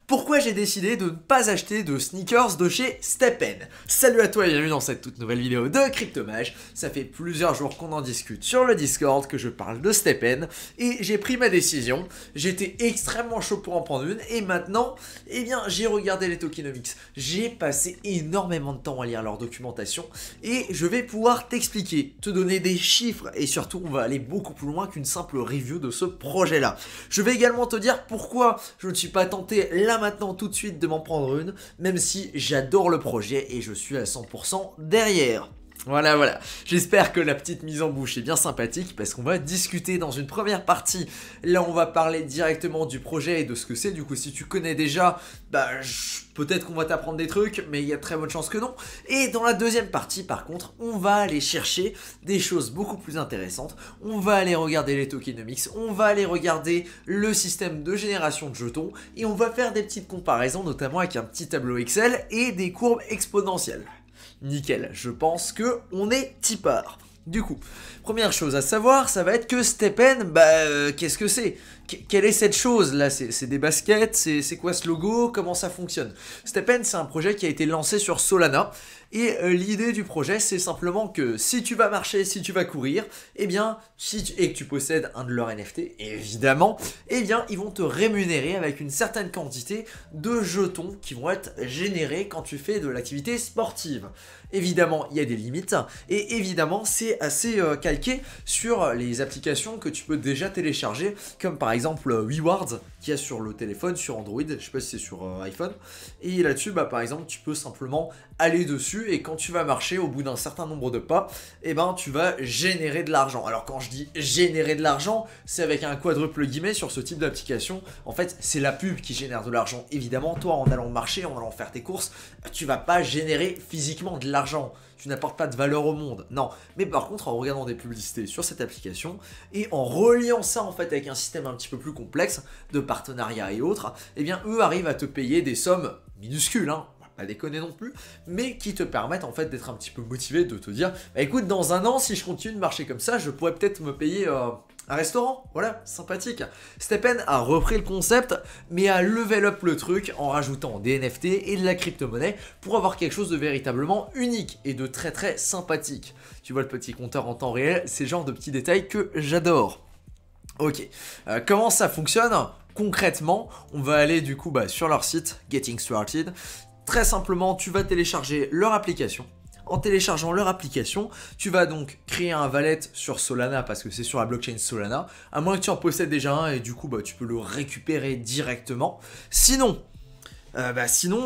Pourquoi j'ai décidé de ne pas acheter de sneakers de chez STEPN? Salut à toi et bienvenue dans cette toute nouvelle vidéo de Cryptomage. Ça fait plusieurs jours qu'on en discute sur le Discord, que je parle de STEPN et j'ai pris ma décision. J'étais extrêmement chaud pour en prendre une et maintenant, eh bien, j'ai regardé les tokenomics. J'ai passé énormément de temps à lire leur documentation et je vais pouvoir t'expliquer, te donner des chiffres et surtout on va aller beaucoup plus loin qu'une simple review de ce projet-là. Je vais également te dire pourquoi je ne suis pas tenté là maintenant tout de suite de m'en prendre une, même si j'adore le projet et je suis à 100% derrière. Voilà, j'espère que la petite mise en bouche est bien sympathique parce qu'on va discuter dans une première partie. Là on va parler directement du projet et de ce que c'est. Du coup si tu connais déjà, peut-être qu'on va t'apprendre des trucs, mais il y a très bonne chance que non. Et dans la deuxième partie par contre, on va aller chercher des choses beaucoup plus intéressantes. On va aller regarder les tokenomics, on va aller regarder le système de génération de jetons et on va faire des petites comparaisons notamment avec un petit tableau Excel et des courbes exponentielles. Nickel, je pense que on est tipard. Du coup, première chose à savoir, ça va être que STEPN, qu'est-ce que c'est? Quelle est cette chose là? C'est des baskets? C'est quoi ce logo? Comment ça fonctionne? STEPN, c'est un projet qui a été lancé sur Solana. Et l'idée du projet, c'est simplement que si tu vas marcher, si tu vas courir, eh bien, et que tu possèdes un de leurs NFT, évidemment, eh bien, ils vont te rémunérer avec une certaine quantité de jetons qui vont être générés quand tu fais de l'activité sportive. Évidemment, il y a des limites et évidemment, c'est assez calqué sur les applications que tu peux déjà télécharger, comme par exemple WeWards, qui a sur le téléphone, sur Android, je sais pas si c'est sur iPhone. Et là-dessus, par exemple, tu peux simplement aller dessus et quand tu vas marcher au bout d'un certain nombre de pas, eh ben tu vas générer de l'argent. Alors quand je dis générer de l'argent, c'est avec un quadruple guillemets sur ce type d'application. En fait, c'est la pub qui génère de l'argent. Évidemment, toi en allant marcher, en allant faire tes courses, tu vas pas générer physiquement de l'argent. Tu n'apportes pas de valeur au monde, non. Mais par contre, en regardant des publicités sur cette application et en reliant ça en fait avec un système un petit peu plus complexe de partenariat et autres, eh bien eux arrivent à te payer des sommes minuscules, hein. Pas déconner non plus, mais qui te permettent en fait d'être un petit peu motivé, de te dire écoute, dans un an, si je continue de marcher comme ça, je pourrais peut-être me payer un restaurant. Voilà, sympathique. STEPN a repris le concept, mais a level up le truc en rajoutant des NFT et de la crypto-monnaie pour avoir quelque chose de véritablement unique et de très très sympathique. Tu vois le petit compteur en temps réel, c'est le genre de petits détails que j'adore. Ok, comment ça fonctionne? Concrètement, on va aller du coup sur leur site Getting Started. Très simplement, tu vas télécharger leur application. En téléchargeant leur application, tu vas donc créer un wallet sur Solana parce que c'est sur la blockchain Solana. À moins que tu en possèdes déjà un et du coup tu peux le récupérer directement. Sinon,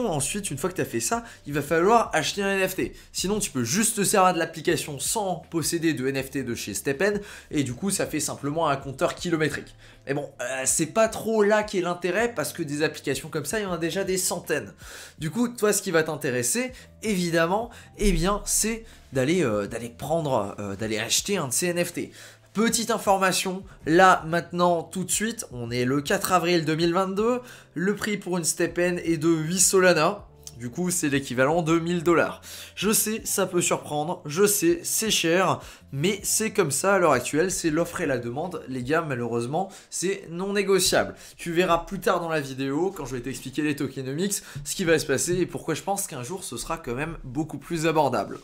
ensuite, une fois que tu as fait ça, il va falloir acheter un NFT. Sinon, tu peux juste te servir de l'application sans posséder de NFT de chez STEPN. Et du coup, ça fait simplement un compteur kilométrique. Mais bon, c'est pas trop là qu'est l'intérêt parce que des applications comme ça, il y en a déjà des centaines. Du coup, toi, ce qui va t'intéresser, évidemment, eh bien, c'est d'aller acheter un de ces NFT. Petite information, là maintenant tout de suite, on est le 4 avril 2022, le prix pour une STEPN est de 8 Solana, du coup c'est l'équivalent de 1000 $. Je sais, ça peut surprendre, je sais, c'est cher, mais c'est comme ça à l'heure actuelle, c'est l'offre et la demande, les gars malheureusement c'est non négociable. Tu verras plus tard dans la vidéo, quand je vais t'expliquer les tokenomics, ce qui va se passer et pourquoi je pense qu'un jour ce sera quand même beaucoup plus abordable.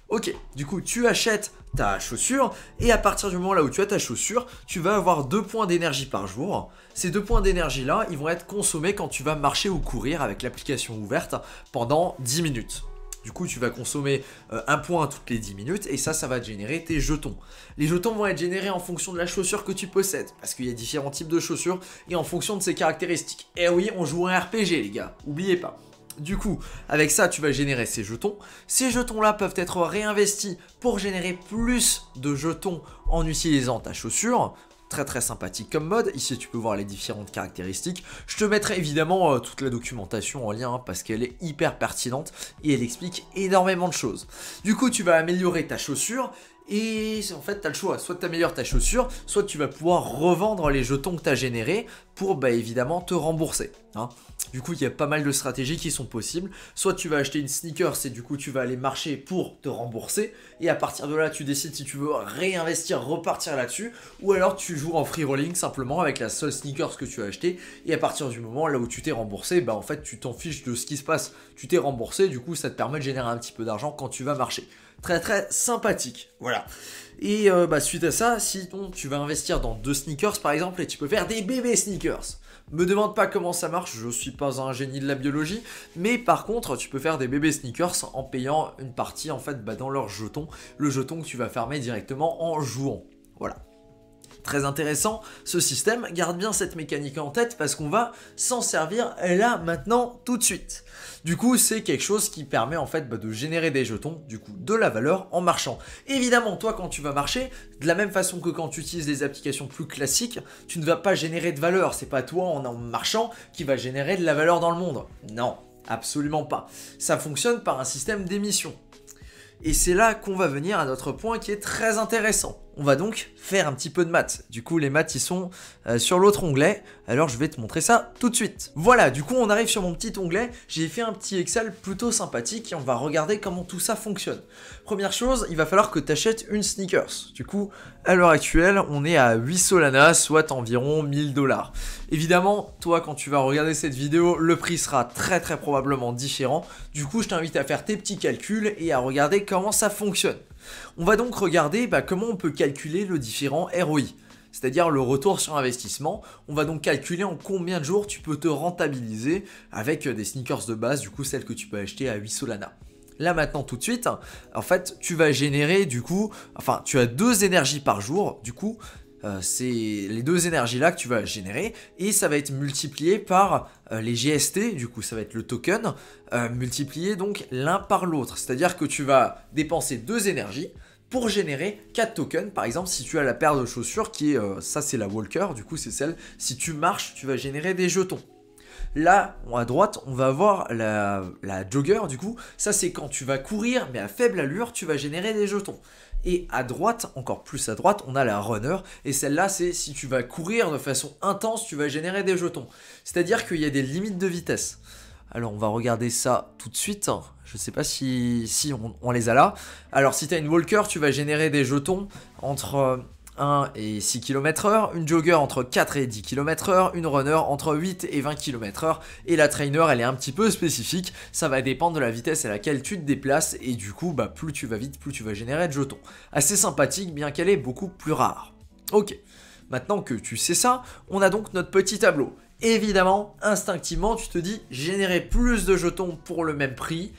Ok, du coup tu achètes ta chaussure et à partir du moment là où tu as ta chaussure, tu vas avoir 2 points d'énergie par jour. Ces 2 points d'énergie là, ils vont être consommés quand tu vas marcher ou courir avec l'application ouverte pendant 10 minutes. Du coup, tu vas consommer 1 point toutes les 10 minutes et ça va te générer tes jetons. Les jetons vont être générés en fonction de la chaussure que tu possèdes parce qu'il y a différents types de chaussures et en fonction de ses caractéristiques. Et oui, on joue un RPG les gars, oubliez pas. Du coup, avec ça, tu vas générer ces jetons. Ces jetons-là peuvent être réinvestis pour générer plus de jetons en utilisant ta chaussure. Très très sympathique comme mode, ici tu peux voir les différentes caractéristiques. Je te mettrai évidemment toute la documentation en lien parce qu'elle est hyper pertinente et elle explique énormément de choses. Du coup tu vas améliorer ta chaussure Et en fait, tu as le choix, soit tu améliores ta chaussure, soit tu vas pouvoir revendre les jetons que tu as générés pour évidemment te rembourser. Hein. Du coup, il y a pas mal de stratégies qui sont possibles. Soit tu vas acheter une sneakers et du coup tu vas aller marcher pour te rembourser. Et à partir de là, tu décides si tu veux réinvestir, repartir là-dessus. Ou alors tu joues en free rolling simplement avec la seule sneakers que tu as acheté. Et à partir du moment là où tu t'es remboursé, en fait tu t'en fiches de ce qui se passe. Tu t'es remboursé, du coup ça te permet de générer un petit peu d'argent quand tu vas marcher. Très très sympathique, voilà. Et suite à ça, si tu vas investir dans 2 sneakers par exemple et tu peux faire des bébés sneakers. Me demande pas comment ça marche, je suis pas un génie de la biologie, mais par contre tu peux faire des bébés sneakers en payant une partie en fait dans leur jeton, le jeton que tu vas fermer directement en jouant. Voilà. Très intéressant ce système, garde bien cette mécanique en tête parce qu'on va s'en servir là maintenant tout de suite. Du coup c'est quelque chose qui permet en fait de générer des jetons, du coup de la valeur en marchant. Évidemment toi quand tu vas marcher, de la même façon que quand tu utilises des applications plus classiques, tu ne vas pas générer de valeur, c'est pas toi en marchant qui va générer de la valeur dans le monde. Non, absolument pas. Ça fonctionne par un système d'émission. Et c'est là qu'on va venir à notre point qui est très intéressant. On va donc faire un petit peu de maths. Du coup, les maths, ils sont sur l'autre onglet. Alors, je vais te montrer ça tout de suite. Voilà, du coup, on arrive sur mon petit onglet. J'ai fait un petit Excel plutôt sympathique et on va regarder comment tout ça fonctionne. Première chose, il va falloir que tu achètes une sneakers. Du coup, à l'heure actuelle, on est à 8 Solana, soit environ 1000 $. Évidemment, toi, quand tu vas regarder cette vidéo, le prix sera très très probablement différent. Du coup, je t'invite à faire tes petits calculs et à regarder comment ça fonctionne. On va donc regarder comment on peut calculer le différent ROI, c'est-à-dire le retour sur investissement. On va donc calculer en combien de jours tu peux te rentabiliser avec des sneakers de base, du coup celles que tu peux acheter à 8 Solana. Là maintenant tout de suite, en fait tu vas générer tu as 2 énergies par jour, du coup c'est les 2 énergies là que tu vas générer et ça va être multiplié par les GST, du coup ça va être le token, multiplié donc l'un par l'autre, c'est à dire que tu vas dépenser 2 énergies pour générer 4 tokens. Par exemple si tu as la paire de chaussures qui est, ça c'est la Walker, du coup c'est celle, si tu marches tu vas générer des jetons. Là, à droite, on va avoir la jogger, du coup, ça c'est quand tu vas courir, mais à faible allure, tu vas générer des jetons. Et à droite, encore plus à droite, on a la runner, et celle-là, c'est si tu vas courir de façon intense, tu vas générer des jetons. C'est-à-dire qu'il y a des limites de vitesse. Alors, on va regarder ça tout de suite. Je ne sais pas si on les a là. Alors, si tu as une walker, tu vas générer des jetons entre 1 et 6 km/h, une jogger entre 4 et 10 km/h, une runner entre 8 et 20 km/h, et la trainer elle est un petit peu spécifique, ça va dépendre de la vitesse à laquelle tu te déplaces, et du coup plus tu vas vite, plus tu vas générer de jetons. Assez sympathique, bien qu'elle est beaucoup plus rare. Ok, maintenant que tu sais ça, on a donc notre petit tableau. Évidemment, instinctivement, tu te dis, générer plus de jetons pour le même prix,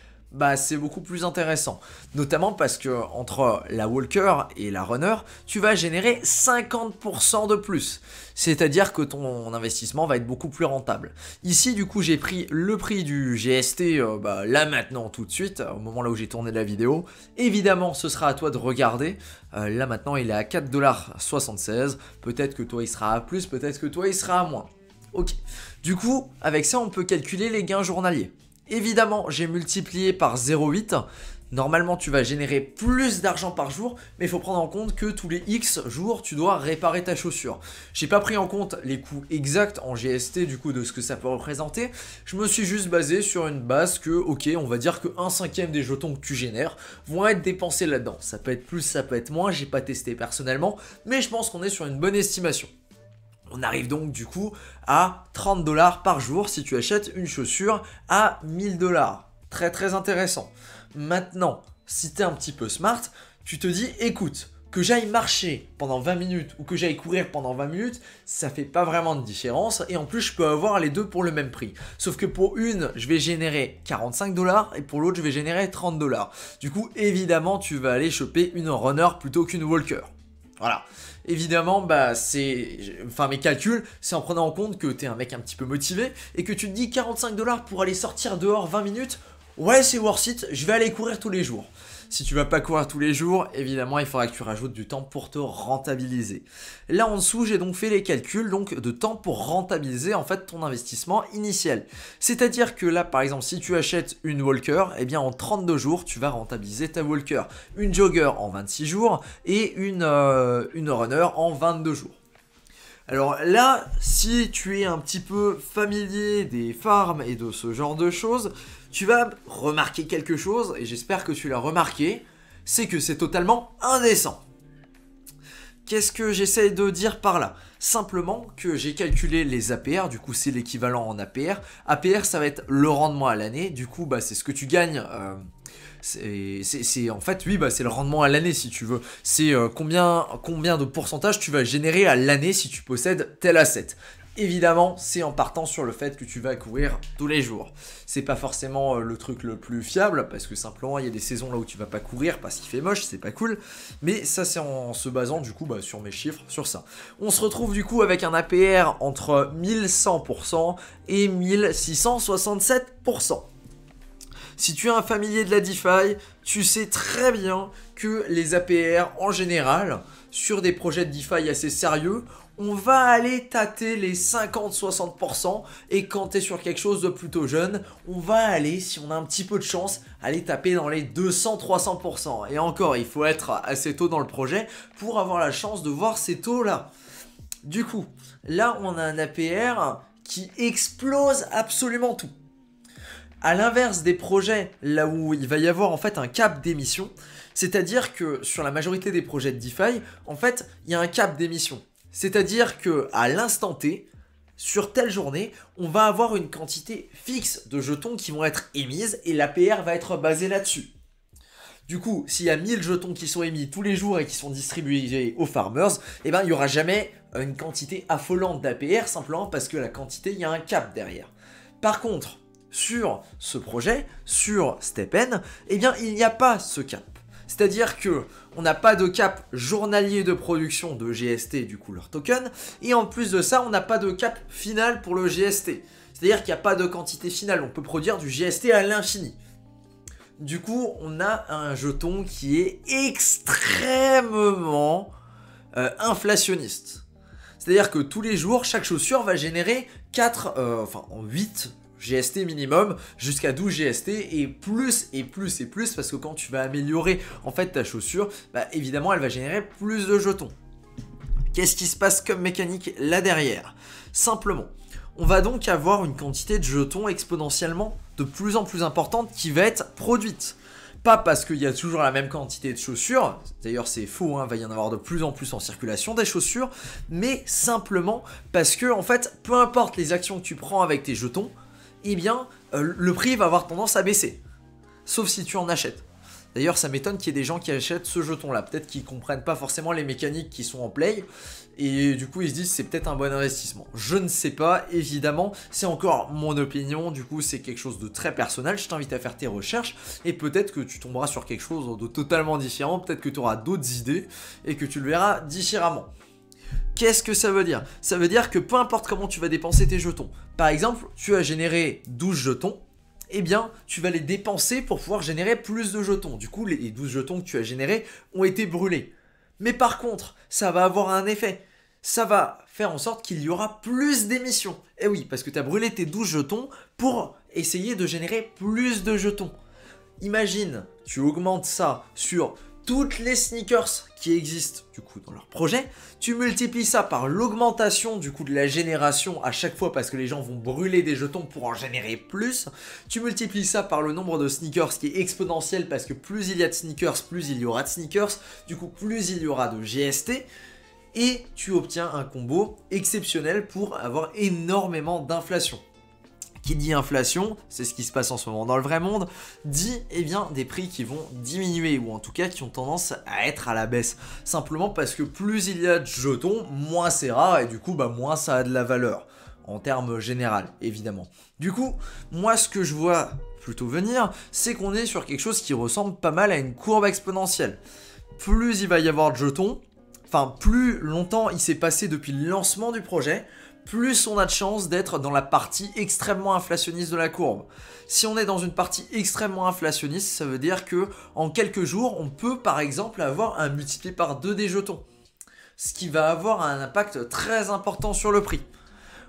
c'est beaucoup plus intéressant. Notamment parce que entre la walker et la runner, tu vas générer 50% de plus. C'est-à-dire que ton investissement va être beaucoup plus rentable. Ici, du coup, j'ai pris le prix du GST là maintenant, tout de suite, au moment là où j'ai tourné la vidéo. Évidemment, ce sera à toi de regarder. Là maintenant, il est à 4,76 $. Peut-être que toi, il sera à plus, peut-être que toi, il sera à moins. Ok. Du coup, avec ça, on peut calculer les gains journaliers. Évidemment, j'ai multiplié par 0,8. Normalement, tu vas générer plus d'argent par jour, mais il faut prendre en compte que tous les X jours, tu dois réparer ta chaussure. J'ai pas pris en compte les coûts exacts en GST, du coup, de ce que ça peut représenter. Je me suis juste basé sur une base que, ok, on va dire que 1/5 des jetons que tu génères vont être dépensés là-dedans. Ça peut être plus, ça peut être moins, j'ai pas testé personnellement, mais je pense qu'on est sur une bonne estimation. On arrive donc du coup à 30 $ par jour si tu achètes une chaussure à 1000 $. Très très intéressant. Maintenant, si tu es un petit peu smart, tu te dis écoute, que j'aille marcher pendant 20 minutes ou que j'aille courir pendant 20 minutes, ça fait pas vraiment de différence et en plus je peux avoir les deux pour le même prix. Sauf que pour une, je vais générer 45 $ et pour l'autre, je vais générer 30 $. Du coup, évidemment, tu vas aller choper une runner plutôt qu'une walker. Voilà. Évidemment, mes calculs, c'est en prenant en compte que tu es un mec un petit peu motivé et que tu te dis 45 $ pour aller sortir dehors 20 minutes. Ouais, c'est worth it, je vais aller courir tous les jours. Si tu vas pas courir tous les jours, évidemment, il faudra que tu rajoutes du temps pour te rentabiliser. Là en dessous, j'ai donc fait les calculs donc de temps pour rentabiliser en fait ton investissement initial. C'est-à-dire que là, par exemple, si tu achètes une Walker, eh bien en 32 jours, tu vas rentabiliser ta Walker. Une Jogger en 26 jours et une Runner en 22 jours. Alors là, si tu es un petit peu familier des farms et de ce genre de choses, tu vas remarquer quelque chose, et j'espère que tu l'as remarqué, c'est que c'est totalement indécent. Qu'est-ce que j'essaye de dire par là? Simplement que j'ai calculé les APR, du coup c'est l'équivalent en APR. APR ça va être le rendement à l'année, du coup bah, c'est ce que tu gagnes. C'est en fait oui bah c'est le rendement à l'année si tu veux. C'est combien de pourcentage tu vas générer à l'année si tu possèdes tel asset. Évidemment, c'est en partant sur le fait que tu vas courir tous les jours. C'est pas forcément le truc le plus fiable, parce que simplement il y a des saisons là où tu vas pas courir parce qu'il fait moche, c'est pas cool. Mais ça c'est en se basant du coup bah, sur mes chiffres, sur ça. On se retrouve du coup avec un APR entre 1100% et 1667%. Si tu es un familier de la DeFi, tu sais très bien que les APR en général, sur des projets de DeFi assez sérieux, on va aller tâter les 50-60% et quand tu es sur quelque chose de plutôt jeune, on va aller, si on a un petit peu de chance, aller taper dans les 200-300%. Et encore, il faut être assez tôt dans le projet pour avoir la chance de voir ces taux-là. Du coup, là on a un APR qui explose absolument tout. À l'inverse des projets là où il va y avoir en fait un cap d'émission, c'est-à-dire que sur la majorité des projets de DeFi, en fait, il y a un cap d'émission. C'est-à-dire que à l'instant T, sur telle journée, on va avoir une quantité fixe de jetons qui vont être émises et l'APR va être basée là-dessus. Du coup, s'il y a 1000 jetons qui sont émis tous les jours et qui sont distribués aux farmers, eh ben, il n'y aura jamais une quantité affolante d'APR simplement parce que la quantité, il y a un cap derrière. Par contre, sur ce projet, sur STEPN, eh bien, il n'y a pas ce cap. C'est-à-dire que on n'a pas de cap journalier de production de GST, du coup leur token, et en plus de ça, on n'a pas de cap final pour le GST. C'est-à-dire qu'il n'y a pas de quantité finale, on peut produire du GST à l'infini. Du coup, on a un jeton qui est extrêmement inflationniste. C'est-à-dire que tous les jours, chaque chaussure va générer 8 GST minimum jusqu'à 12 GST et plus et plus et plus parce que quand tu vas améliorer en fait ta chaussure, bah, évidemment elle va générer plus de jetons. Qu'est-ce qui se passe comme mécanique là derrière? Simplement, on va donc avoir une quantité de jetons exponentiellement de plus en plus importante qui va être produite. Pas parce qu'il y a toujours la même quantité de chaussures, d'ailleurs c'est faux, il va y en avoir de plus en plus en circulation des chaussures, mais simplement parce que en fait, peu importe les actions que tu prends avec tes jetons, eh bien, le prix va avoir tendance à baisser. Sauf si tu en achètes. D'ailleurs, ça m'étonne qu'il y ait des gens qui achètent ce jeton-là. Peut-être qu'ils ne comprennent pas forcément les mécaniques qui sont en play. Et du coup, ils se disent c'est peut-être un bon investissement. Je ne sais pas, évidemment. C'est encore mon opinion. Du coup, c'est quelque chose de très personnel. Je t'invite à faire tes recherches. Et peut-être que tu tomberas sur quelque chose de totalement différent. Peut-être que tu auras d'autres idées et que tu le verras différemment. Qu'est-ce que ça veut dire? Ça veut dire que peu importe comment tu vas dépenser tes jetons. Par exemple, tu as généré 12 jetons, eh bien, tu vas les dépenser pour pouvoir générer plus de jetons. Du coup, les 12 jetons que tu as générés ont été brûlés. Mais par contre, ça va avoir un effet. Ça va faire en sorte qu'il y aura plus d'émissions. Et oui, parce que tu as brûlé tes 12 jetons pour essayer de générer plus de jetons. Imagine, tu augmentes ça sur toutes les sneakers qui existent du coup dans leur projet, tu multiplies ça par l'augmentation du coup de la génération à chaque fois parce que les gens vont brûler des jetons pour en générer plus, tu multiplies ça par le nombre de sneakers qui est exponentiel parce que plus il y a de sneakers, plus il y aura de sneakers, du coup plus il y aura de GST, et tu obtiens un combo exceptionnel pour avoir énormément d'inflation. Qui dit inflation, c'est ce qui se passe en ce moment dans le vrai monde, dit eh bien des prix qui vont diminuer ou en tout cas qui ont tendance à être à la baisse. Simplement parce que plus il y a de jetons, moins c'est rare et du coup bah, moins ça a de la valeur en termes général évidemment. Du coup, moi ce que je vois plutôt venir, c'est qu'on est sur quelque chose qui ressemble pas mal à une courbe exponentielle. Plus il va y avoir de jetons, enfin plus longtemps il s'est passé depuis le lancement du projet, plus on a de chances d'être dans la partie extrêmement inflationniste de la courbe. Si on est dans une partie extrêmement inflationniste, ça veut dire que en quelques jours, on peut par exemple avoir un multiplié par 2 des jetons, ce qui va avoir un impact très important sur le prix.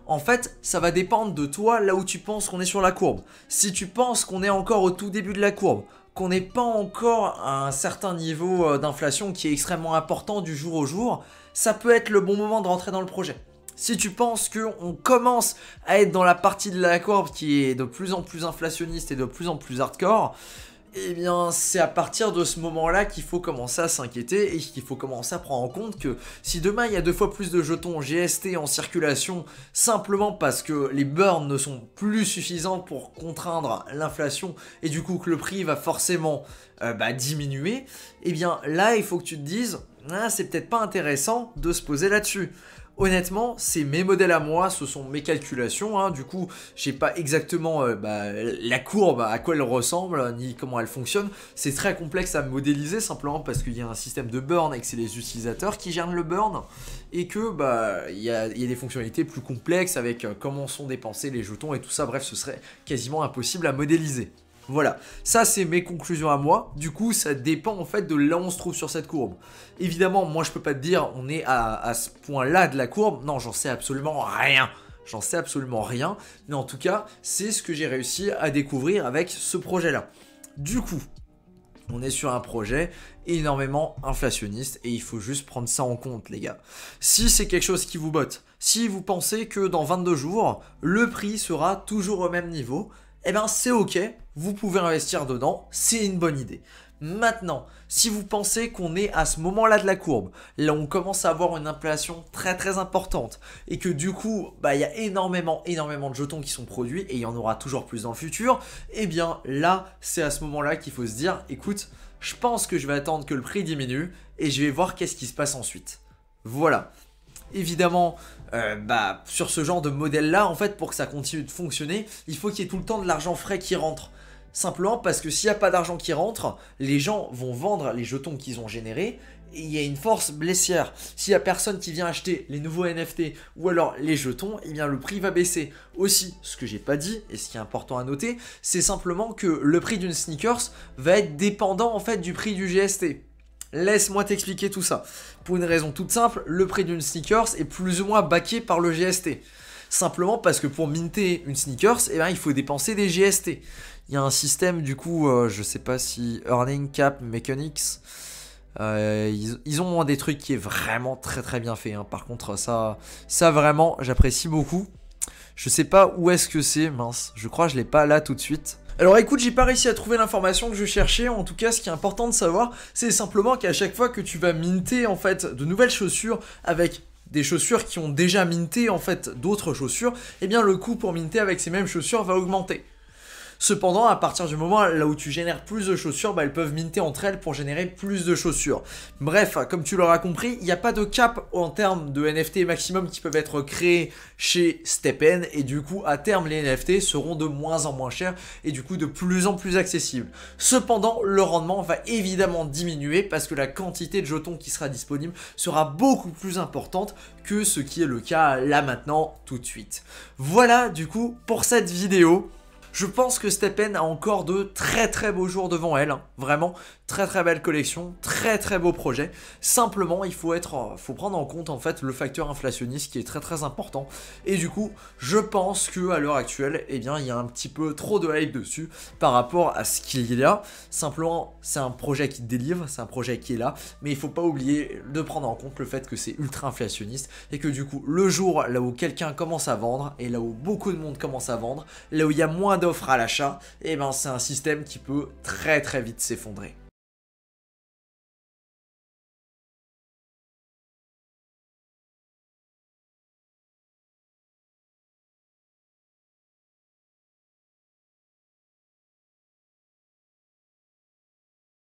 En fait, ça va dépendre de toi là où tu penses qu'on est sur la courbe. Si tu penses qu'on est encore au tout début de la courbe, qu'on n'est pas encore à un certain niveau d'inflation qui est extrêmement important du jour au jour, ça peut être le bon moment de rentrer dans le projet. Si tu penses qu'on commence à être dans la partie de la courbe qui est de plus en plus inflationniste et de plus en plus hardcore, eh bien c'est à partir de ce moment-là qu'il faut commencer à s'inquiéter et qu'il faut commencer à prendre en compte que si demain il y a 2 fois plus de jetons GST en circulation simplement parce que les burns ne sont plus suffisants pour contraindre l'inflation et du coup que le prix va forcément diminuer, eh bien là il faut que tu te dises c'est peut-être pas intéressant de se poser là-dessus. Honnêtement, c'est mes modèles à moi, ce sont mes calculations, hein. Du coup, je sais pas exactement la courbe, à quoi elle ressemble, ni comment elle fonctionne. C'est très complexe à modéliser, simplement parce qu'il y a un système de burn et que c'est les utilisateurs qui gèrent le burn, et que il y a des fonctionnalités plus complexes avec comment sont dépensés les jetons et tout ça. Bref, ce serait quasiment impossible à modéliser. Voilà, ça c'est mes conclusions à moi, du coup ça dépend en fait de là où on se trouve sur cette courbe. Évidemment, moi je peux pas te dire on est à ce point-là de la courbe, non j'en sais absolument rien. J'en sais absolument rien, mais en tout cas c'est ce que j'ai réussi à découvrir avec ce projet-là. Du coup, on est sur un projet énormément inflationniste et il faut juste prendre ça en compte les gars. Si c'est quelque chose qui vous botte, si vous pensez que dans 22 jours, le prix sera toujours au même niveau, eh ben c'est ok, vous pouvez investir dedans, c'est une bonne idée. Maintenant, si vous pensez qu'on est à ce moment-là de la courbe, là où on commence à avoir une inflation très très importante, et que du coup, il y a énormément de jetons qui sont produits, et il y en aura toujours plus dans le futur, eh bien là, c'est à ce moment-là qu'il faut se dire, écoute, je pense que je vais attendre que le prix diminue, et je vais voir qu'est-ce qui se passe ensuite. Voilà. Évidemment, sur ce genre de modèle-là, en fait, pour que ça continue de fonctionner, il faut qu'il y ait tout le temps de l'argent frais qui rentre. Simplement parce que s'il n'y a pas d'argent qui rentre, les gens vont vendre les jetons qu'ils ont générés et il y a une force baissière. S'il n'y a personne qui vient acheter les nouveaux NFT ou alors les jetons, eh bien le prix va baisser. Aussi, ce que j'ai pas dit et ce qui est important à noter, c'est simplement que le prix d'une sneakers va être dépendant en fait du prix du GST. Laisse-moi t'expliquer tout ça. Pour une raison toute simple, le prix d'une sneakers est plus ou moins backé par le GST. Simplement parce que pour minter une sneakers, il faut dépenser des GST. Il y a un système du coup, je sais pas si Earning Cap Mechanics, ils ont des trucs qui est vraiment très très bien fait. Hein. Par contre, ça vraiment, j'apprécie beaucoup. Je sais pas où est-ce que c'est, mince. Je crois que je l'ai pas là tout de suite. Alors écoute, j'ai pas réussi à trouver l'information que je cherchais. En tout cas, ce qui est important de savoir, c'est simplement qu'à chaque fois que tu vas minter en fait de nouvelles chaussures avec des chaussures qui ont déjà minté en fait d'autres chaussures, eh bien le coût pour minter avec ces mêmes chaussures va augmenter. Cependant, à partir du moment là où tu génères plus de chaussures, elles peuvent minter entre elles pour générer plus de chaussures. Bref, comme tu l'auras compris, il n'y a pas de cap en termes de NFT maximum qui peuvent être créés chez STEPN et du coup, à terme, les NFT seront de moins en moins chers et du coup de plus en plus accessibles. Cependant, le rendement va évidemment diminuer parce que la quantité de jetons qui sera disponible sera beaucoup plus importante que ce qui est le cas là maintenant tout de suite. Voilà du coup pour cette vidéo. Je pense que STEPN a encore de très très beaux jours devant elle, hein. Vraiment très très belle collection, très très beau projet. Simplement il faut prendre en compte en fait le facteur inflationniste qui est très très important. Et du coup je pense que à l'heure actuelle, il y a un petit peu trop de hype dessus par rapport à ce qu'il y a. Simplement c'est un projet qui délivre, c'est un projet qui est là, mais il faut pas oublier de prendre en compte le fait que c'est ultra inflationniste et que du coup le jour là où quelqu'un commence à vendre et là où beaucoup de monde commence à vendre, là où il y a moins d'offres à l'achat, c'est un système qui peut très très vite s'effondrer.